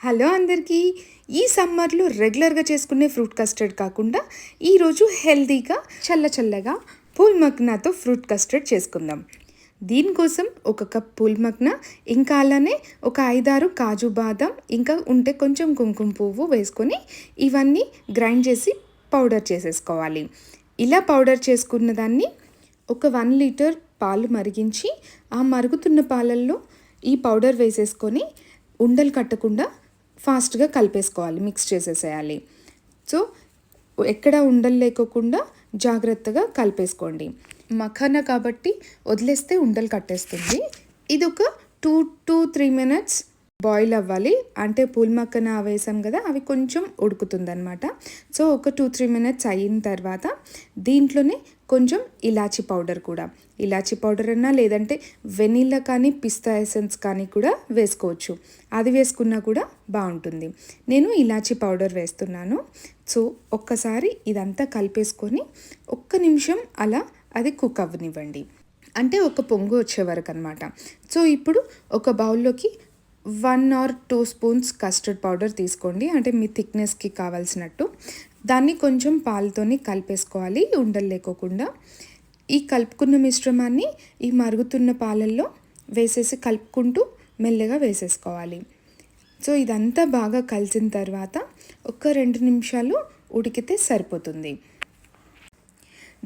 Hello అందరికీ. ఈ సమ్మర్లో రెగ్యులర్గా చేసుకునే ఫ్రూట్ కస్టర్డ్ కాకుండా ఈరోజు హెల్తీగా చల్లగా పూల్ మక్నాతో ఫ్రూట్ కస్టర్డ్ చేసుకుందాం. దీనికోసం ఒక కప్ పూల్ మక్నా, ఇంకా అలానే ఒక 5-6 కాజు బాదం, ఇంకా ఉంటే కొంచెం కుంకుమ పువ్వు వేసుకొని ఇవన్నీ గ్రైండ్ చేసి పౌడర్ చేసేసుకోవాలి. ఇలా పౌడర్ చేసుకున్న దాన్ని ఒక 1 లీటర్ పాలు మరిగించి ఆ మరుగుతున్న పాలల్లో ఈ పౌడర్ వేసేసుకొని ఉండలు కట్టకుండా ఫాస్ట్గా కలిపేసుకోవాలి, మిక్స్ చేసేసేయాలి. సో ఎక్కడ ఉండలు లేకోకుండా జాగ్రత్తగా కలిపేసుకోండి. మఖానా కాబట్టి వదిలేస్తే ఉండలు కట్టేస్తుంది. ఇది ఒక 2-3 మినిట్స్ బాయిల్ అవ్వాలి. అంటే పూల్ మఖానా వేసాం కదా, అవి కొంచెం ఉడుకుతుందనమాట. సో ఒక 2-3 మినిట్స్ అయిన తర్వాత దీంట్లోనే కొంచెం ఇలాచీ పౌడర్ కూడా, ఇలాచీ పౌడర్ అన్నా లేదంటే వెనిలా కానీ పిస్తా ఎసెన్స్ కానీ కూడా వేసుకోవచ్చు. అది వేసుకున్నా కూడా బాగుంటుంది. నేను ఇలాచీ పౌడర్ వేస్తున్నాను. సో ఒక్కసారి ఇదంతా కలిపేసుకొని 1 నిమిషం అలా అది కుక్ అవ్వనివ్వండి. అంటే ఒక పొంగు వచ్చే వరకు అనమాట. సో ఇప్పుడు ఒక బౌల్లోకి 1 or 2 స్పూన్స్ కస్టర్డ్ పౌడర్ తీసుకోండి, అంటే మీ థిక్నెస్కి కావాల్సినట్టు. దాన్ని కొంచెం పాలతోని కలిపేసుకోవాలి ఉండలు లేకోకుండా. ఈ కలుపుకున్న మిశ్రమాన్ని ఈ మరుగుతున్న పాలల్లో వేసేసి కలుపుకుంటూ మెల్లగా వేసేసుకోవాలి. సో ఇదంతా బాగా కలిసిన తర్వాత ఒక 2 నిమిషాలు ఉడికితే సరిపోతుంది.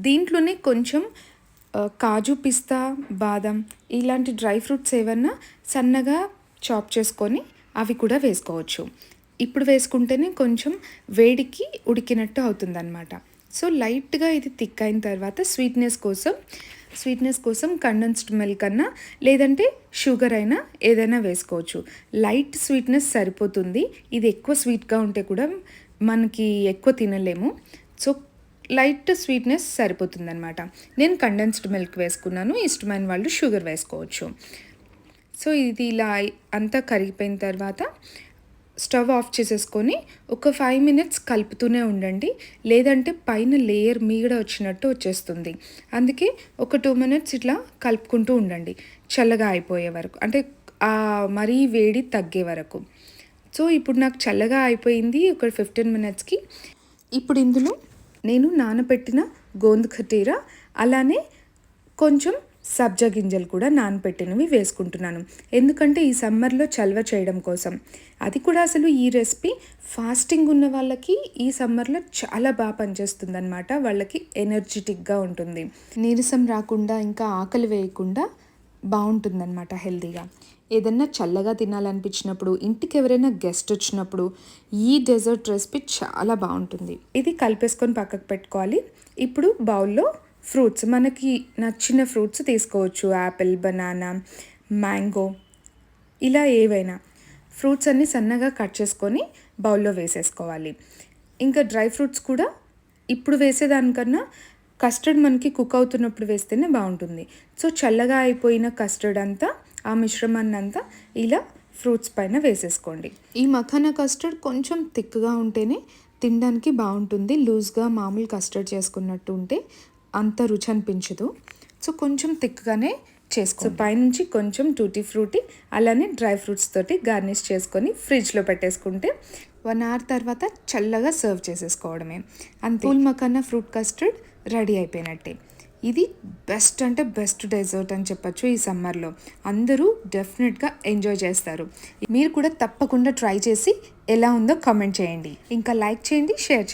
దీంట్లోనే కొంచెం కాజు, పిస్తా, బాదం ఇలాంటి డ్రై ఫ్రూట్స్ ఏమన్నా సన్నగా చాప్ చేసుకొని అవి కూడా వేసుకోవచ్చు. ఇప్పుడు వేసుకుంటేనే కొంచెం వేడికి ఉడికినట్టు అవుతుందన్నమాట. సో లైట్గా ఇది థిక్ అయిన తర్వాత స్వీట్నెస్ కోసం కండెన్స్డ్ మిల్క్ అన్నా లేదంటే షుగర్ అయినా ఏదైనా వేసుకోవచ్చు. లైట్ స్వీట్నెస్ సరిపోతుంది. ఇది ఎక్కువ స్వీట్గా ఉంటే కూడా మనకి ఎక్కువ తినలేము. సో లైట్ స్వీట్నెస్ సరిపోతుందన్నమాట. నేను కండెన్స్డ్ మిల్క్ వేసుకున్నాను, ఇష్టమైన వాళ్ళు షుగర్ వేసుకోవచ్చు. సో ఇది ఇలా అంతా కరిగిపోయిన తర్వాత స్టవ్ ఆఫ్ చేసేసుకొని ఒక 5 మినిట్స్ కలుపుతూనే ఉండండి, లేదంటే పైన లేయర్ మీగడ వచ్చినట్టు వచ్చేస్తుంది. అందుకే ఒక 2 మినిట్స్ ఇట్లా కలుపుకుంటూ ఉండండి, చల్లగా అయిపోయే వరకు, అంటే మరీ వేడి తగ్గే వరకు. సో ఇప్పుడు నాకు చల్లగా అయిపోయింది ఒక 15 మినిట్స్కి. ఇప్పుడు ఇందులో నేను నానబెట్టిన గోంద్ ఖటీరా, అలానే కొంచెం సబ్జా గింజలు కూడా నానబెట్టినవి వేసుకుంటున్నాను. ఎందుకంటే ఈ సమ్మర్లో చలవ చేయడం కోసం. అది కూడా అసలు ఈ రెసిపీ ఫాస్టింగ్ ఉన్న వాళ్ళకి ఈ సమ్మర్లో చాలా బాగా పనిచేస్తుంది అనమాట. వాళ్ళకి ఎనర్జెటిక్గా ఉంటుంది, నీరసం రాకుండా ఇంకా ఆకలి వేయకుండా బాగుంటుందన్నమాట హెల్తీగా. ఏదన్నా చల్లగా తినాలనిపించినప్పుడు, ఇంటికి ఎవరైనా గెస్ట్ వచ్చినప్పుడు ఈ డెజర్ట్ రెసిపీ చాలా బాగుంటుంది. ఇది కలిపేసుకొని పక్కకు పెట్టుకోవాలి. ఇప్పుడు బౌల్లో ఫ్రూట్స్, మనకి నచ్చిన ఫ్రూట్స్ తీసుకోవచ్చు. యాపిల్, బనానా, మ్యాంగో, ఇలా ఏవైనా ఫ్రూట్స్ అన్నీ సన్నగా కట్ చేసుకొని బౌల్లో వేసేసుకోవాలి. ఇంకా డ్రై ఫ్రూట్స్ కూడా ఇప్పుడు వేసేదానికన్నా కస్టర్డ్ మనకి కుక్ అవుతున్నప్పుడు వేస్తేనే బాగుంటుంది. సో చల్లగా అయిపోయిన కస్టర్డ్ అంతా, ఆ మిశ్రమాన్ని అంతా ఇలా ఫ్రూట్స్ పైన వేసేసుకోండి. ఈ మఖానా కస్టర్డ్ కొంచెం థిక్గా ఉంటేనే తినడానికి బాగుంటుంది. లూజ్గా మామూలు కస్టర్డ్ చేసుకున్నట్టు ఉంటే అంత రుచి అనిపించదు. సో కొంచెం థిక్గానే చేసుకో. సో పైనుంచి కొంచెం టూటీ ఫ్రూటీ అలానే డ్రై ఫ్రూట్స్ తోటి గార్నిష్ చేసుకొని ఫ్రిడ్జ్లో పెట్టేసుకుంటే 1 అవర్ తర్వాత చల్లగా సర్వ్ చేసేసుకోవడమే. అంతే, pool makhana fruit custard ready అయిపోయినట్టే. ఇది బెస్ట్ అంటే బెస్ట్ డెజర్ట్ అని చెప్పచ్చు. ఈ సమ్మర్లో అందరూ డెఫినెట్గా ఎంజాయ్ చేస్తారు. మీరు కూడా తప్పకుండా ట్రై చేసి ఎలా ఉందో కామెంట్ చేయండి. ఇంకా లైక్ చేయండి, షేర్ చేయండి.